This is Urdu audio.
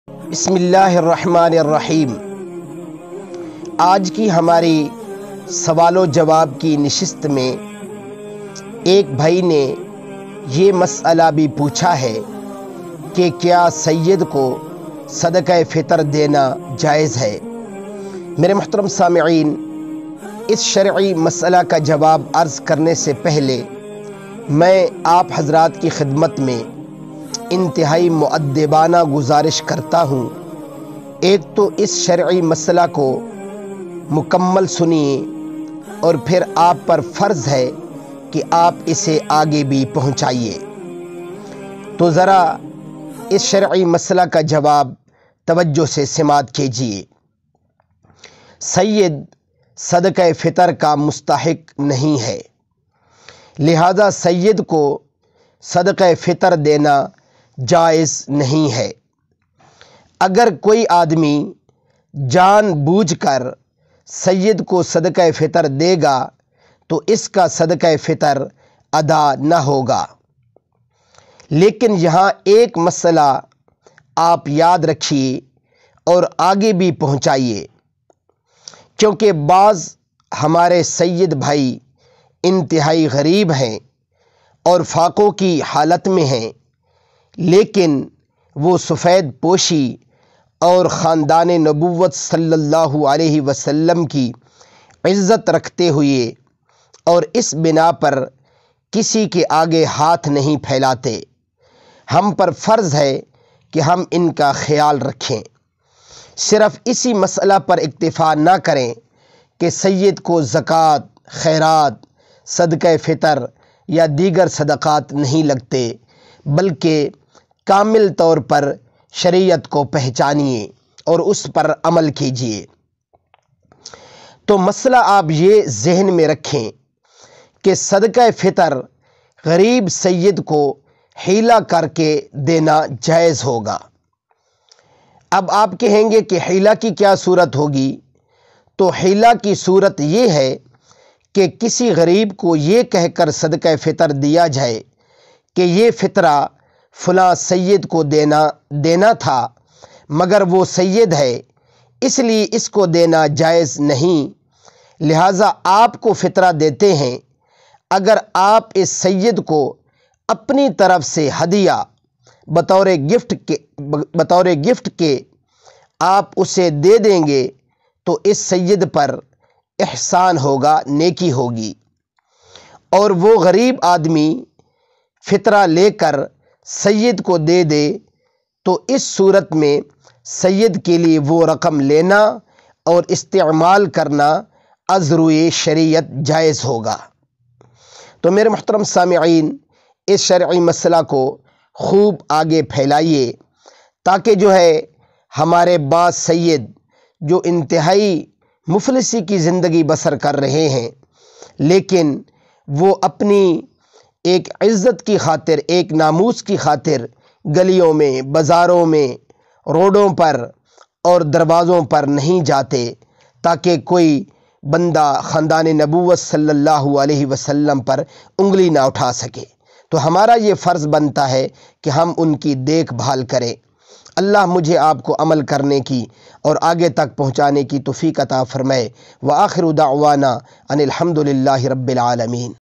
بسم اللہ الرحمن الرحیم۔ آج کی ہماری سوال و جواب کی نشست میں ایک بھائی نے یہ مسئلہ بھی پوچھا ہے کہ کیا سید کو صدقہ فطر دینا جائز ہے؟ میرے محترم سامعین، اس شرعی مسئلہ کا جواب عرض کرنے سے پہلے میں آپ حضرات کی خدمت میں انتہائی مؤدبانہ گزارش کرتا ہوں۔ ایک تو اس شرعی مسئلہ کو مکمل سنیے اور پھر آپ پر فرض ہے کہ آپ اسے آگے بھی پہنچائیے۔ تو ذرا اس شرعی مسئلہ کا جواب توجہ سے سماعت کیجیے۔ سید صدقہ فطر کا مستحق نہیں ہے، لہذا سید کو صدقہ فطر دینا جائز نہیں ہے۔ اگر کوئی آدمی جان بوجھ کر سید کو صدقہ فطر دے گا تو اس کا صدقہ فطر ادا نہ ہوگا۔ لیکن یہاں ایک مسئلہ آپ یاد رکھیے اور آگے بھی پہنچائیے، کیونکہ بعض ہمارے سید بھائی انتہائی غریب ہیں اور فاقوں کی حالت میں ہیں، لیکن وہ سفید پوشی اور خاندان نبوت صلی اللہ علیہ وسلم کی عزت رکھتے ہوئے اور اس بنا پر کسی کے آگے ہاتھ نہیں پھیلاتے۔ ہم پر فرض ہے کہ ہم ان کا خیال رکھیں۔ صرف اسی مسئلہ پر اکتفا نہ کریں کہ سید کو زکوٰۃ، خیرات، صدقہ فطر یا دیگر صدقات نہیں لگتے، بلکہ کامل طور پر شریعت کو پہچانیے اور اس پر عمل کیجیے۔ تو مسئلہ آپ یہ ذہن میں رکھیں کہ صدقہ فطر غریب سید کو حیلہ کر کے دینا جائز ہوگا۔ اب آپ کہیں گے کہ حیلہ کی کیا صورت ہوگی؟ تو حیلہ کی صورت یہ ہے کہ کسی غریب کو یہ کہہ کر صدقہ فطر دیا جائے کہ یہ فطرہ فلاں سید کو دینا تھا، مگر وہ سید ہے اس لیے اس کو دینا جائز نہیں، لہٰذا آپ کو فطرہ دیتے ہیں۔ اگر آپ اس سید کو اپنی طرف سے ہدیہ بطور گفٹ کے آپ اسے دے دیں گے تو اس سید پر احسان ہوگا، نیکی ہوگی، اور وہ غریب آدمی فطرہ لے کر سید کو دے دے تو اس صورت میں سید کے لیے وہ رقم لینا اور استعمال کرنا از روئے شریعت جائز ہوگا۔ تو میرے محترم سامعین، اس شرعی مسئلہ کو خوب آگے پھیلائیے تاکہ ہمارے بعض سید جو انتہائی مفلسی کی زندگی بسر کر رہے ہیں، لیکن وہ اپنی ایک عزت کی خاطر، ایک ناموس کی خاطر گلیوں میں، بازاروں میں، روڈوں پر اور دروازوں پر نہیں جاتے تاکہ کوئی بندہ خاندان نبوت صلی اللہ علیہ وسلم پر انگلی نہ اٹھا سکے۔ تو ہمارا یہ فرض بنتا ہے کہ ہم ان کی دیکھ بھال کریں۔ اللہ مجھے آپ کو عمل کرنے کی اور آگے تک پہنچانے کی توفیق عطا فرمائے۔ وآخر دعوانا ان الحمد للہ رب العالمین۔